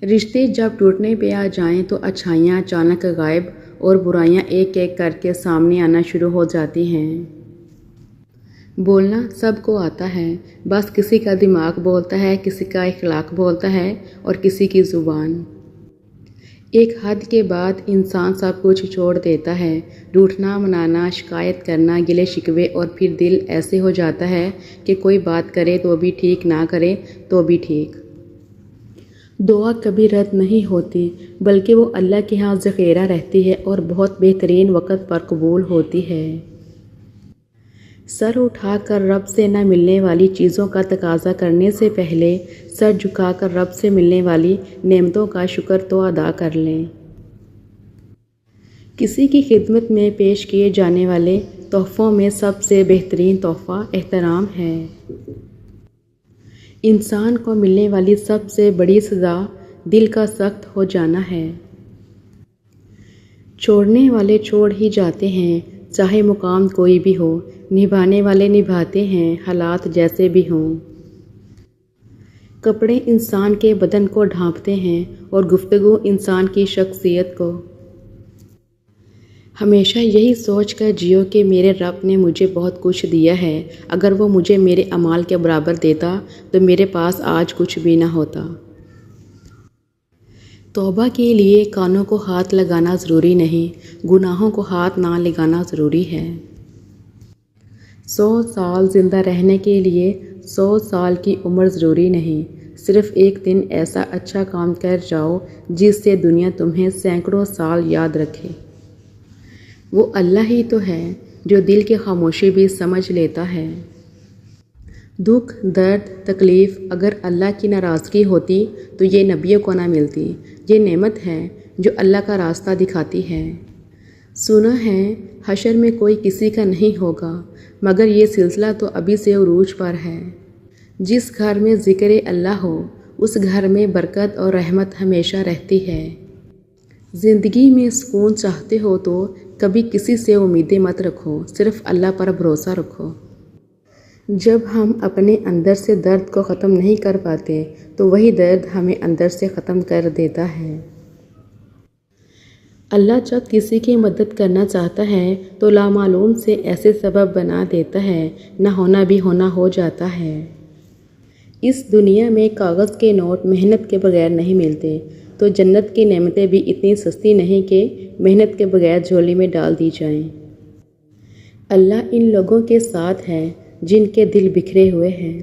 رشتے جب ٹوٹنے پہ آ جائیں تو اچھائیاں اچانک غائب اور برائیاں ایک ایک کر کے سامنے آنا شروع ہو جاتی ہیں۔ بولنا سب کو آتا ہے، بس کسی کا دماغ بولتا ہے، کسی کا اخلاق بولتا ہے اور کسی کی زبان۔ ایک حد کے بعد انسان سب کچھ چھوڑ دیتا ہے، روٹھنا منانا، شکایت کرنا، گلے شکوے، اور پھر دل ایسے ہو جاتا ہے کہ کوئی بات کرے تو بھی ٹھیک، نہ کرے تو بھی ٹھیک۔ دعا کبھی رد نہیں ہوتی، بلکہ وہ اللہ کے ہاں ذخیرہ رہتی ہے اور بہت بہترین وقت پر قبول ہوتی ہے۔ سر اٹھا کر رب سے نہ ملنے والی چیزوں کا تقاضا کرنے سے پہلے سر جھکا کر رب سے ملنے والی نعمتوں کا شکر تو ادا کر لیں۔ کسی کی خدمت میں پیش کیے جانے والے تحفوں میں سب سے بہترین تحفہ احترام ہے۔ انسان کو ملنے والی سب سے بڑی سزا دل کا سخت ہو جانا ہے۔ چھوڑنے والے چھوڑ ہی جاتے ہیں، چاہے مقام کوئی بھی ہو، نبھانے والے نبھاتے ہیں، حالات جیسے بھی ہوں۔ کپڑے انسان کے بدن کو ڈھانپتے ہیں اور گفتگو انسان کی شخصیت کو۔ ہمیشہ یہی سوچ کر جیو کہ میرے رب نے مجھے بہت کچھ دیا ہے، اگر وہ مجھے میرے اعمال کے برابر دیتا تو میرے پاس آج کچھ بھی نہ ہوتا۔ توبہ کے لیے کانوں کو ہاتھ لگانا ضروری نہیں، گناہوں کو ہاتھ نہ لگانا ضروری ہے۔ 100 سال زندہ رہنے کے لیے 100 سال کی عمر ضروری نہیں، صرف ایک دن ایسا اچھا کام کر جاؤ جس سے دنیا تمہیں سینکڑوں سال یاد رکھے۔ وہ اللہ ہی تو ہے جو دل کی خاموشی بھی سمجھ لیتا ہے۔ دکھ، درد، تکلیف اگر اللہ کی ناراضگی ہوتی تو یہ نبیوں کو نہ ملتی۔ یہ نعمت ہے جو اللہ کا راستہ دکھاتی ہے۔ سنا ہے حشر میں کوئی کسی کا نہیں ہوگا، مگر یہ سلسلہ تو ابھی سے عروج پر ہے۔ جس گھر میں ذکر اللہ ہو اس گھر میں برکت اور رحمت ہمیشہ رہتی ہے۔ زندگی میں سکون چاہتے ہو تو کبھی کسی سے امیدیں مت رکھو، صرف اللہ پر بھروسہ رکھو۔ جب ہم اپنے اندر سے درد کو ختم نہیں کر پاتے تو وہی درد ہمیں اندر سے ختم کر دیتا ہے۔ اللہ جب کسی کی مدد کرنا چاہتا ہے تو لامعلوم سے ایسے سبب بنا دیتا ہے، نہ ہونا بھی ہونا ہو جاتا ہے۔ اس دنیا میں کاغذ کے نوٹ محنت کے بغیر نہیں ملتے، تو جنت کی نعمتیں بھی اتنی سستی نہیں کہ محنت کے بغیر جھولی میں ڈال دی جائیں۔ اللہ ان لوگوں کے ساتھ ہے جن کے دل بکھرے ہوئے ہیں۔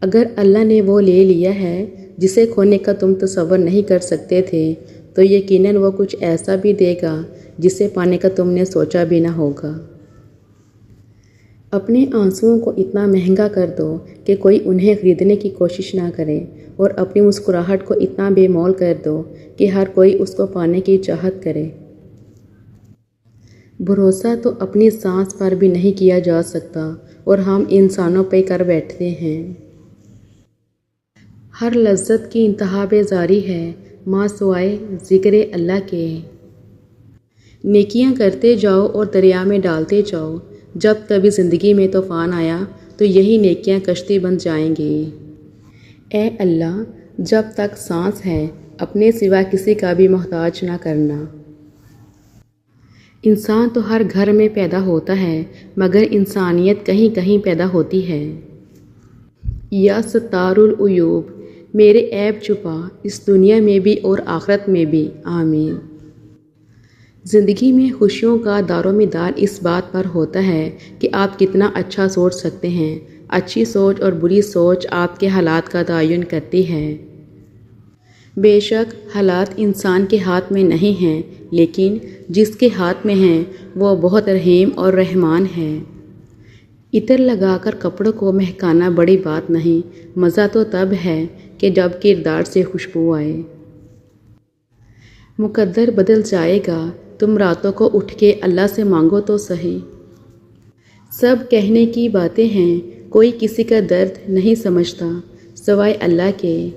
اگر اللہ نے وہ لے لیا ہے جسے کھونے کا تم تصور نہیں کر سکتے تھے تو یقیناً وہ کچھ ایسا بھی دے گا جسے پانے کا تم نے سوچا بھی نہ ہوگا۔ اپنے آنسوؤں کو اتنا مہنگا کر دو کہ کوئی انہیں خریدنے کی کوشش نہ کرے، اور اپنی مسکراہٹ کو اتنا بے مول کر دو کہ ہر کوئی اس کو پانے کی چاہت کرے۔ بھروسہ تو اپنی سانس پر بھی نہیں کیا جا سکتا اور ہم انسانوں پہ کر بیٹھتے ہیں۔ ہر لذت کی انتہا بیزاری ہے ماں سوائے ذکر اللہ کے۔ نیکیاں کرتے جاؤ اور دریا میں ڈالتے جاؤ، جب کبھی زندگی میں طوفان آیا تو یہی نیکیاں کشتی بن جائیں گی۔ اے اللہ، جب تک سانس ہے اپنے سوا کسی کا بھی محتاج نہ کرنا۔ انسان تو ہر گھر میں پیدا ہوتا ہے، مگر انسانیت کہیں کہیں پیدا ہوتی ہے۔ یا ستار العیوب، میرے عیب چھپا اس دنیا میں بھی اور آخرت میں بھی، آمین۔ زندگی میں خوشیوں کا دار و مدار اس بات پر ہوتا ہے کہ آپ کتنا اچھا سوچ سکتے ہیں۔ اچھی سوچ اور بری سوچ آپ کے حالات کا تعین کرتی ہے۔ بے شک حالات انسان کے ہاتھ میں نہیں ہیں، لیکن جس کے ہاتھ میں ہیں وہ بہت رحیم اور رحمان ہے۔ عطر لگا کر کپڑوں کو مہکانا بڑی بات نہیں، مزہ تو تب ہے کہ جب کردار سے خوشبو آئے۔ مقدر بدل جائے گا، تم راتوں کو اٹھ کے اللہ سے مانگو تو صحیح۔ سب کہنے کی باتیں ہیں، کوئی کسی کا درد نہیں سمجھتا سوائے اللہ کے۔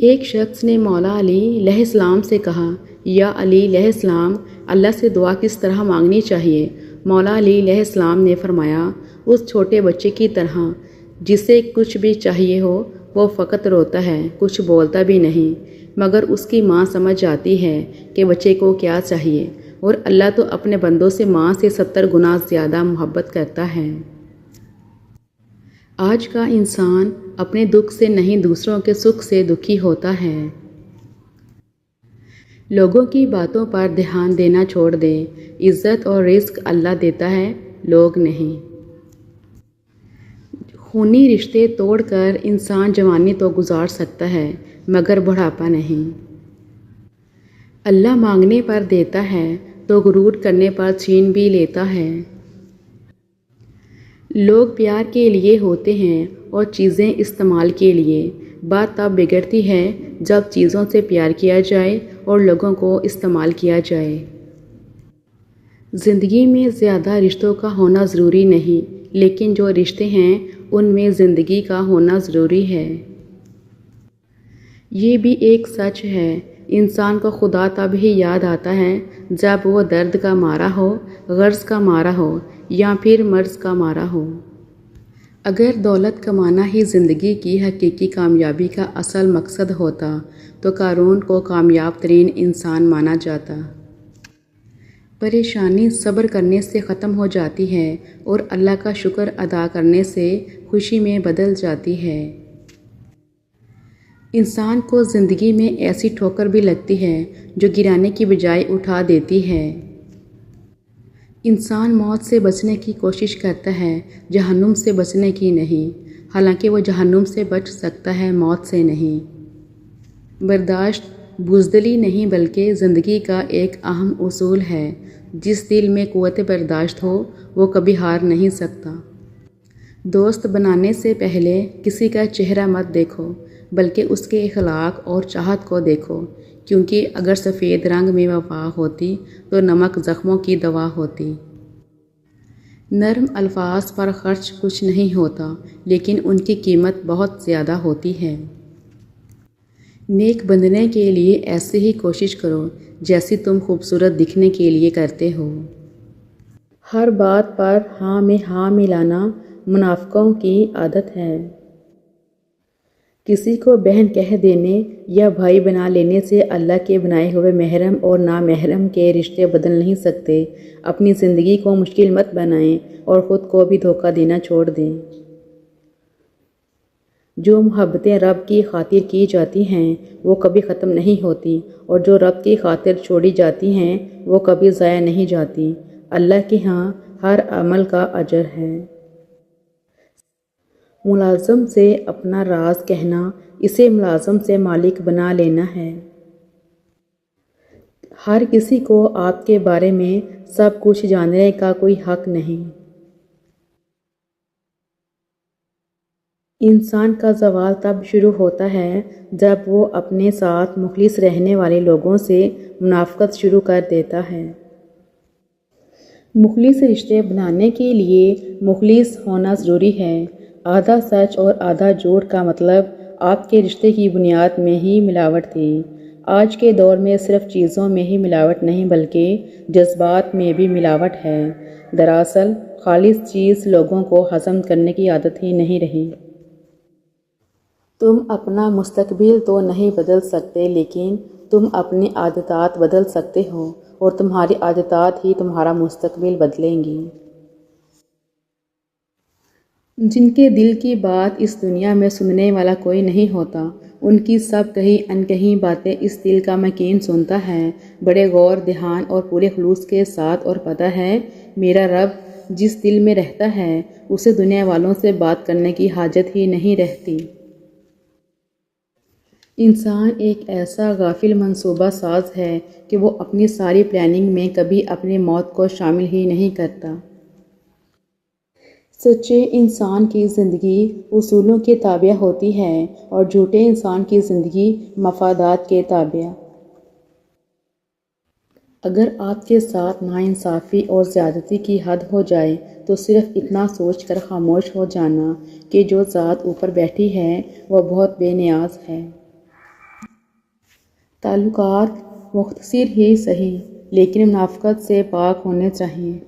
ایک شخص نے مولا علی علیہ السلام سے کہا، یا علی علیہ السلام، اللہ سے دعا کس طرح مانگنی چاہیے؟ مولا علی علیہ السلام نے فرمایا، اس چھوٹے بچے کی طرح جسے کچھ بھی چاہیے ہو وہ فقط روتا ہے، کچھ بولتا بھی نہیں، مگر اس کی ماں سمجھ جاتی ہے کہ بچے کو کیا چاہیے، اور اللہ تو اپنے بندوں سے ماں سے 70 گنا زیادہ محبت کرتا ہے۔ آج کا انسان اپنے دکھ سے نہیں دوسروں کے سکھ سے دکھی ہوتا ہے۔ لوگوں کی باتوں پر دھیان دینا چھوڑ دے، عزت اور رزق اللہ دیتا ہے، لوگ نہیں۔ خونی رشتے توڑ کر انسان جوانی تو گزار سکتا ہے مگر بڑھاپا نہیں۔ اللہ مانگنے پر دیتا ہے تو غرور کرنے پر چھین بھی لیتا ہے۔ لوگ پیار کے لیے ہوتے ہیں اور چیزیں استعمال کے لیے، بات تب بگڑتی ہے جب چیزوں سے پیار کیا جائے اور لوگوں کو استعمال کیا جائے۔ زندگی میں زیادہ رشتوں کا ہونا ضروری نہیں، لیکن جو رشتے ہیں ان میں زندگی کا ہونا ضروری ہے۔ یہ بھی ایک سچ ہے، انسان کو خدا تب ہی یاد آتا ہے جب وہ درد کا مارا ہو، غرض کا مارا ہو یا پھر مرض کا مارا ہو۔ اگر دولت کمانا ہی زندگی کی حقیقی کامیابی کا اصل مقصد ہوتا تو قارون کو کامیاب ترین انسان مانا جاتا۔ پریشانی صبر کرنے سے ختم ہو جاتی ہے اور اللہ کا شکر ادا کرنے سے خوشی میں بدل جاتی ہے۔ انسان کو زندگی میں ایسی ٹھوکر بھی لگتی ہے جو گرانے کی بجائے اٹھا دیتی ہے۔ انسان موت سے بچنے کی کوشش کرتا ہے، جہنم سے بچنے کی نہیں، حالانکہ وہ جہنم سے بچ سکتا ہے، موت سے نہیں۔ برداشت بزدلی نہیں بلکہ زندگی کا ایک اہم اصول ہے۔ جس دل میں قوت برداشت ہو وہ کبھی ہار نہیں سکتا۔ دوست بنانے سے پہلے کسی کا چہرہ مت دیکھو بلکہ اس کے اخلاق اور چاہت کو دیکھو، کیونکہ اگر سفید رنگ میں وفا ہوتی تو نمک زخموں کی دوا ہوتی۔ نرم الفاظ پر خرچ کچھ نہیں ہوتا لیکن ان کی قیمت بہت زیادہ ہوتی ہے۔ نیک بننے کے لیے ایسے ہی کوشش کرو جیسی تم خوبصورت دکھنے کے لیے کرتے ہو۔ ہر بات پر ہاں میں ہاں ملانا منافقوں کی عادت ہے۔ کسی کو بہن کہہ دینے یا بھائی بنا لینے سے اللہ کے بنائے ہوئے محرم اور نامحرم کے رشتے بدل نہیں سکتے۔ اپنی زندگی کو مشکل مت بنائیں اور خود کو بھی دھوکہ دینا چھوڑ دیں۔ جو محبتیں رب کی خاطر کی جاتی ہیں وہ کبھی ختم نہیں ہوتی، اور جو رب کی خاطر چھوڑی جاتی ہیں وہ کبھی ضائع نہیں جاتی۔ اللہ کے ہاں ہر عمل کا اجر ہے۔ ملازم سے اپنا راز کہنا اسے ملازم سے مالک بنا لینا ہے۔ ہر کسی کو آپ کے بارے میں سب کچھ جاننے کا کوئی حق نہیں۔ انسان کا زوال تب شروع ہوتا ہے جب وہ اپنے ساتھ مخلص رہنے والے لوگوں سے منافقت شروع کر دیتا ہے۔ مخلص رشتے بنانے کے لیے مخلص ہونا ضروری ہے۔ آدھا سچ اور آدھا جھوٹ کا مطلب آپ کے رشتے کی بنیاد میں ہی ملاوٹ تھی۔ آج کے دور میں صرف چیزوں میں ہی ملاوٹ نہیں بلکہ جذبات میں بھی ملاوٹ ہے۔ دراصل خالص چیز لوگوں کو ہضم کرنے کی عادت ہی نہیں رہی۔ تم اپنا مستقبل تو نہیں بدل سکتے لیکن تم اپنی عادات بدل سکتے ہو، اور تمہاری عادات ہی تمہارا مستقبل بدلیں گی۔ جن کے دل کی بات اس دنیا میں سننے والا کوئی نہیں ہوتا، ان کی سب کہیں انکہیں باتیں اس دل کا مکین سنتا ہے، بڑے غور دھیان اور پورے خلوص کے ساتھ، اور پتہ ہے میرا رب جس دل میں رہتا ہے اسے دنیا والوں سے بات کرنے کی حاجت ہی نہیں رہتی۔ انسان ایک ایسا غافل منصوبہ ساز ہے کہ وہ اپنی ساری پلاننگ میں کبھی اپنی موت کو شامل ہی نہیں کرتا۔ سچے انسان کی زندگی اصولوں کے تابع ہوتی ہے اور جھوٹے انسان کی زندگی مفادات کے تابع۔ اگر آپ کے ساتھ ناانصافی اور زیادتی کی حد ہو جائے تو صرف اتنا سوچ کر خاموش ہو جانا کہ جو ذات اوپر بیٹھی ہے وہ بہت بے نیاز ہے۔ تعلقات مختصر ہی سہی لیکن منافقت سے پاک ہونے چاہیے۔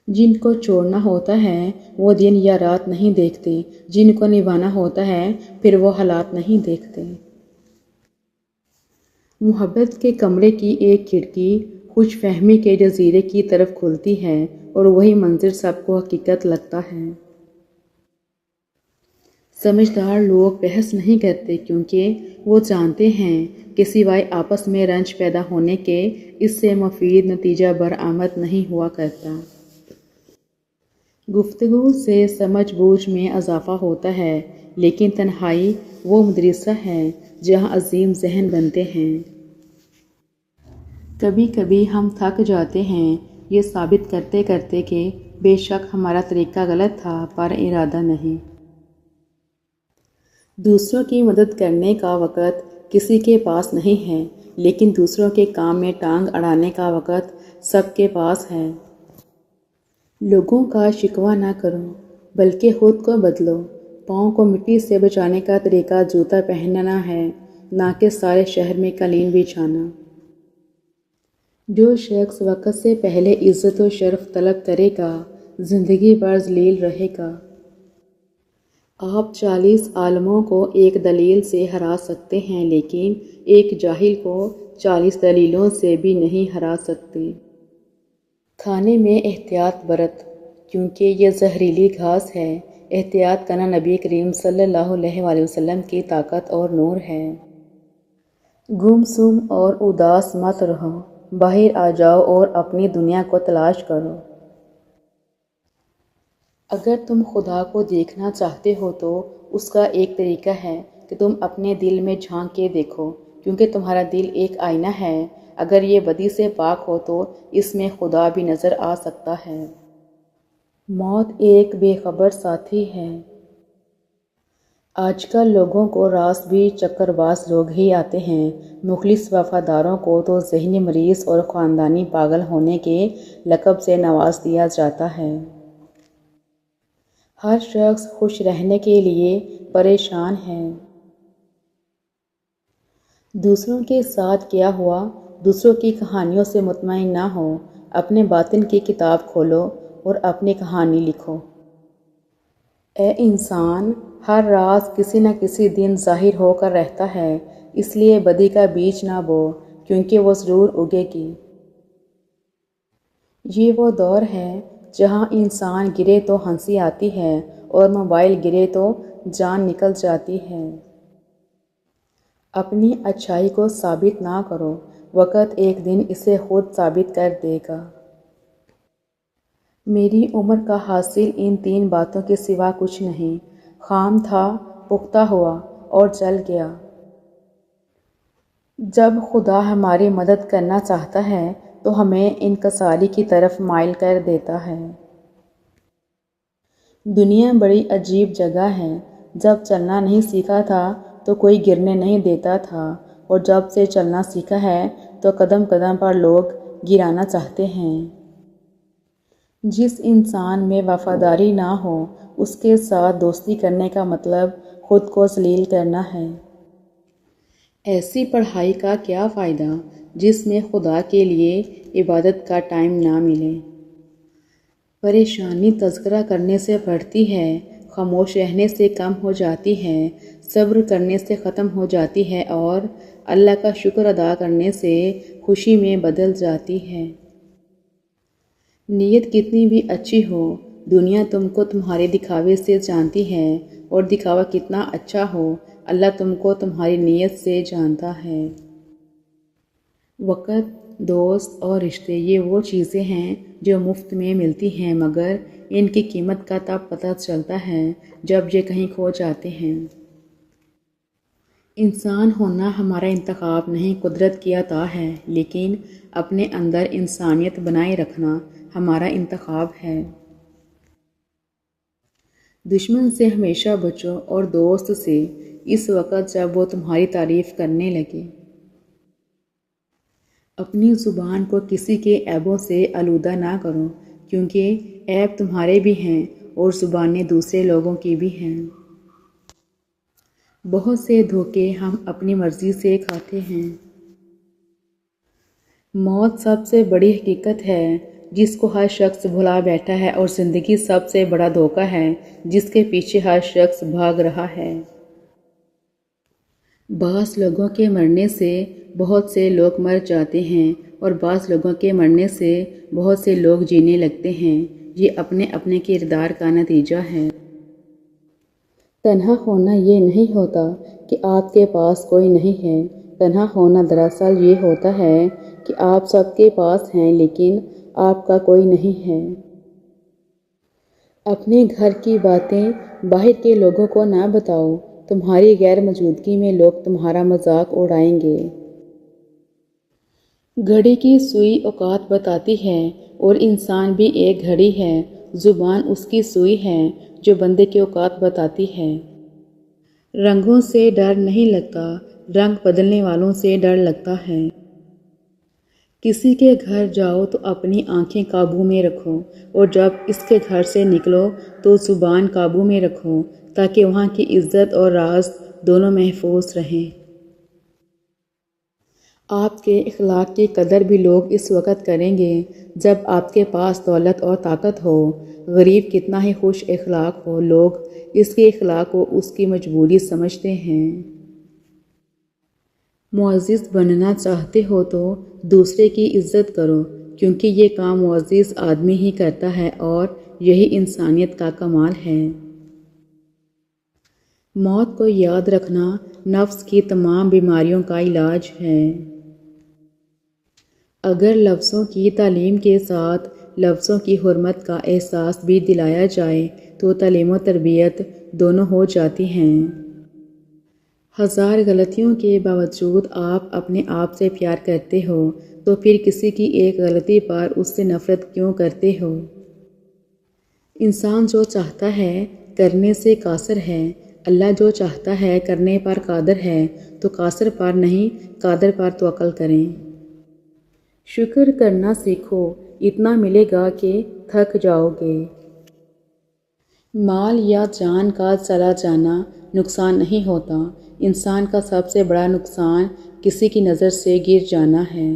جن کو چھوڑنا ہوتا ہے وہ دن یا رات نہیں دیکھتے، جن کو نبھانا ہوتا ہے پھر وہ حالات نہیں دیکھتے۔ محبت کے کمرے کی ایک کھڑکی خوش فہمی کے جزیرے کی طرف کھلتی ہے اور وہی منظر سب کو حقیقت لگتا ہے۔ سمجھدار لوگ بحث نہیں کرتے کیونکہ وہ جانتے ہیں کہ سوائے آپس میں رنج پیدا ہونے کے اس سے مفید نتیجہ برآمد نہیں ہوا کرتا۔ گفتگو سے سمجھ بوجھ میں اضافہ ہوتا ہے، لیکن تنہائی وہ مدرسہ ہے جہاں عظیم ذہن بنتے ہیں۔ کبھی کبھی ہم تھک جاتے ہیں یہ ثابت کرتے کرتے کہ بے شک ہمارا طریقہ غلط تھا پر ارادہ نہیں۔ دوسروں کی مدد کرنے کا وقت کسی کے پاس نہیں ہے، لیکن دوسروں کے کام میں ٹانگ اڑانے کا وقت سب کے پاس ہے۔ لوگوں کا شکوہ نہ کرو بلکہ خود کو بدلو۔ پاؤں کو مٹی سے بچانے کا طریقہ جوتا پہننا ہے، نہ کہ سارے شہر میں قالین بچھانا۔ جو شخص وقت سے پہلے عزت و شرف طلب کرے گا زندگی بھر ذلیل رہے گا۔ آپ 40 عالموں کو ایک دلیل سے ہرا سکتے ہیں لیکن ایک جاہل کو 40 دلیلوں سے بھی نہیں ہرا سکتے۔ کھانے میں احتیاط برت کیونکہ یہ زہریلی گھاس ہے۔ احتیاط کرنا نبی کریم صلی اللہ علیہ وآلہ وسلم کی طاقت اور نور ہے۔ گم سم اور اداس مت رہو، باہر آ جاؤ اور اپنی دنیا کو تلاش کرو۔ اگر تم خدا کو دیکھنا چاہتے ہو تو اس کا ایک طریقہ ہے کہ تم اپنے دل میں جھانک کے دیکھو، کیونکہ تمہارا دل ایک آئینہ ہے۔ اگر یہ بدی سے پاک ہو تو اس میں خدا بھی نظر آ سکتا ہے۔ موت ایک بے خبر ساتھی ہے۔ آج کل لوگوں کو راست بھی چکر باز لوگ ہی آتے ہیں۔ مخلص وفاداروں کو تو ذہنی مریض اور خاندانی پاگل ہونے کے لقب سے نواز دیا جاتا ہے۔ ہر شخص خوش رہنے کے لیے پریشان ہے۔ دوسروں کے ساتھ کیا ہوا، دوسروں کی کہانیوں سے مطمئن نہ ہو۔ اپنے باطن کی کتاب کھولو اور اپنی کہانی لکھو۔ اے انسان، ہر راز کسی نہ کسی دن ظاہر ہو کر رہتا ہے، اس لیے بدی کا بیج نہ بو کیونکہ وہ ضرور اگے گی۔ یہ وہ دور ہے جہاں انسان گرے تو ہنسی آتی ہے اور موبائل گرے تو جان نکل جاتی ہے۔ اپنی اچھائی کو ثابت نہ کرو، وقت ایک دن اسے خود ثابت کر دے گا۔ میری عمر کا حاصل ان 3 باتوں کے سوا کچھ نہیں، خام تھا، پختہ ہوا اور جل گیا۔ جب خدا ہماری مدد کرنا چاہتا ہے تو ہمیں انکساری کی طرف مائل کر دیتا ہے۔ دنیا بڑی عجیب جگہ ہے۔ جب چلنا نہیں سیکھا تھا تو کوئی گرنے نہیں دیتا تھا، اور جب سے چلنا سیکھا ہے تو قدم قدم پر لوگ گرانا چاہتے ہیں۔ جس انسان میں وفاداری نہ ہو اس کے ساتھ دوستی کرنے کا مطلب خود کو ذلیل کرنا ہے۔ ایسی پڑھائی کا کیا فائدہ جس میں خدا کے لیے عبادت کا ٹائم نہ ملے۔ پریشانی تذکرہ کرنے سے بڑھتی ہے، خاموش رہنے سے کم ہو جاتی ہے، صبر کرنے سے ختم ہو جاتی ہے اور اللہ کا شکر ادا کرنے سے خوشی میں بدل جاتی ہے۔ نیت کتنی بھی اچھی ہو، دنیا تم کو تمہارے دکھاوے سے جانتی ہے، اور دکھاوا کتنا اچھا ہو، اللہ تم کو تمہاری نیت سے جانتا ہے۔ وقت، دوست اور رشتے یہ وہ چیزیں ہیں جو مفت میں ملتی ہیں، مگر ان کی قیمت کا تب پتہ چلتا ہے جب یہ کہیں کھو جاتے ہیں۔ انسان ہونا ہمارا انتخاب نہیں، قدرت کی عطا ہے، لیکن اپنے اندر انسانیت بنائے رکھنا ہمارا انتخاب ہے۔ دشمن سے ہمیشہ بچو اور دوست سے اس وقت جب وہ تمہاری تعریف کرنے لگے۔ اپنی زبان کو کسی کے عیبوں سے آلودہ نہ کرو، کیونکہ عیب تمہارے بھی ہیں اور زبانیں دوسرے لوگوں کی بھی ہیں۔ بہت سے دھوکے ہم اپنی مرضی سے کھاتے ہیں۔ موت سب سے بڑی حقیقت ہے جس کو ہر شخص بھلا بیٹھا ہے، اور زندگی سب سے بڑا دھوکہ ہے جس کے پیچھے ہر شخص بھاگ رہا ہے۔ بعض لوگوں کے مرنے سے بہت سے لوگ مر جاتے ہیں، اور بعض لوگوں کے مرنے سے بہت سے لوگ جینے لگتے ہیں۔ یہ اپنے اپنے کردار کا نتیجہ ہے۔ تنہا ہونا یہ نہیں ہوتا کہ آپ کے پاس کوئی نہیں ہے۔ تنہا ہونا دراصل یہ ہوتا ہے کہ آپ سب کے پاس ہیں لیکن آپ کا کوئی نہیں ہے۔ اپنے گھر کی باتیں باہر کے لوگوں کو نہ بتاؤ، تمہاری غیر موجودگی میں لوگ تمہارا مذاق اڑائیں گے۔ گھڑی کی سوئی اوقات بتاتی ہے، اور انسان بھی ایک گھڑی ہے۔ زبان اس کی سوئی ہے جو بندے کی اوقات بتاتی ہے۔ رنگوں سے ڈر نہیں لگتا، رنگ بدلنے والوں سے ڈر لگتا ہے۔ کسی کے گھر جاؤ تو اپنی آنکھیں قابو میں رکھو، اور جب اس کے گھر سے نکلو تو زبان قابو میں رکھو، تاکہ وہاں کی عزت اور راز دونوں محفوظ رہیں۔ آپ کے اخلاق کی قدر بھی لوگ اس وقت کریں گے جب آپ کے پاس دولت اور طاقت ہو۔ غریب کتنا ہی خوش اخلاق ہو، لوگ اس کے اخلاق کو اس کی مجبوری سمجھتے ہیں۔ معزز بننا چاہتے ہو تو دوسرے کی عزت کرو، کیونکہ یہ کام معزز آدمی ہی کرتا ہے، اور یہی انسانیت کا کمال ہے۔ موت کو یاد رکھنا نفس کی تمام بیماریوں کا علاج ہے۔ اگر لفظوں کی تعلیم کے ساتھ لفظوں کی حرمت کا احساس بھی دلایا جائے تو تعلیم و تربیت دونوں ہو جاتی ہیں۔ ہزار غلطیوں کے باوجود آپ اپنے آپ سے پیار کرتے ہو، تو پھر کسی کی ایک غلطی پر اس سے نفرت کیوں کرتے ہو؟ انسان جو چاہتا ہے کرنے سے قاصر ہے، اللہ جو چاہتا ہے کرنے پر قادر ہے، تو قاصر پر نہیں قادر پر توکل کریں۔ شکر کرنا سیکھو، اتنا ملے گا کہ تھک جاؤ گے۔ مال یا جان کا چلا جانا نقصان نہیں ہوتا، انسان کا سب سے بڑا نقصان کسی کی نظر سے گر جانا ہے۔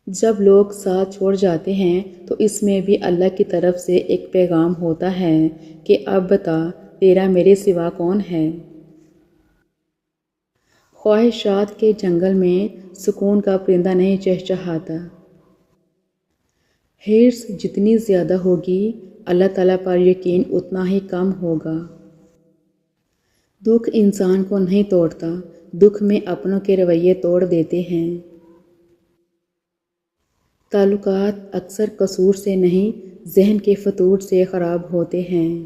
جب لوگ ساتھ چھوڑ جاتے ہیں تو اس میں بھی اللہ کی طرف سے ایک پیغام ہوتا ہے کہ اب بتا تیرا میرے سوا کون ہے۔ خواہشات کے جنگل میں سکون کا پرندہ نہیں چہچہاتا۔ حرص جتنی زیادہ ہوگی، اللہ تعالیٰ پر یقین اتنا ہی کم ہوگا۔ دکھ انسان کو نہیں توڑتا، دکھ میں اپنوں کے رویے توڑ دیتے ہیں۔ تعلقات اکثر قصور سے نہیں، ذہن کے فتور سے خراب ہوتے ہیں۔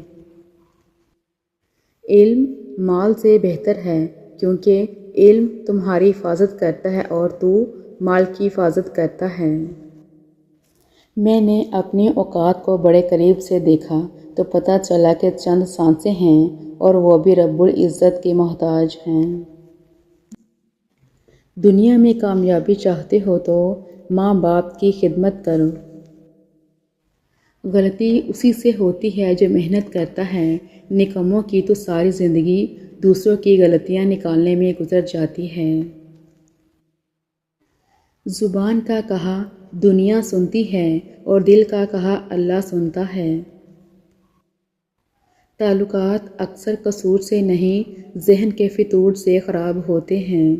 علم مال سے بہتر ہے، کیونکہ علم تمہاری حفاظت کرتا ہے اور تو مال کی حفاظت کرتا ہے۔ میں نے اپنے اوقات کو بڑے قریب سے دیکھا تو پتہ چلا کہ چند سانسیں ہیں اور وہ بھی رب العزت کے محتاج ہیں۔ دنیا میں کامیابی چاہتے ہو تو ماں باپ کی خدمت کرو۔ غلطی اسی سے ہوتی ہے جو محنت کرتا ہے، نکموں کی تو ساری زندگی دوسروں کی غلطیاں نکالنے میں گزر جاتی ہے۔ زبان کا کہا دنیا سنتی ہے اور دل کا کہا اللہ سنتا ہے۔ تعلقات اکثر قصور سے نہیں، ذہن کے فتور سے خراب ہوتے ہیں۔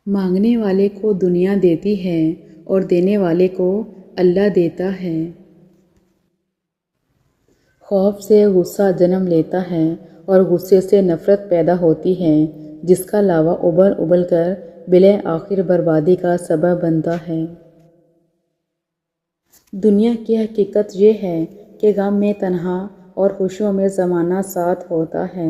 مانگنے والے کو دنیا دیتی ہے اور دینے والے کو اللہ دیتا ہے۔ خوف سے غصہ جنم لیتا ہے اور غصے سے نفرت پیدا ہوتی ہے، جس کا لاوا ابل ابل کر بالآخر بربادی کا سبب بنتا ہے۔ دنیا کی حقیقت یہ ہے کہ غم میں تنہا اور خوشیوں میں زمانہ ساتھ ہوتا ہے۔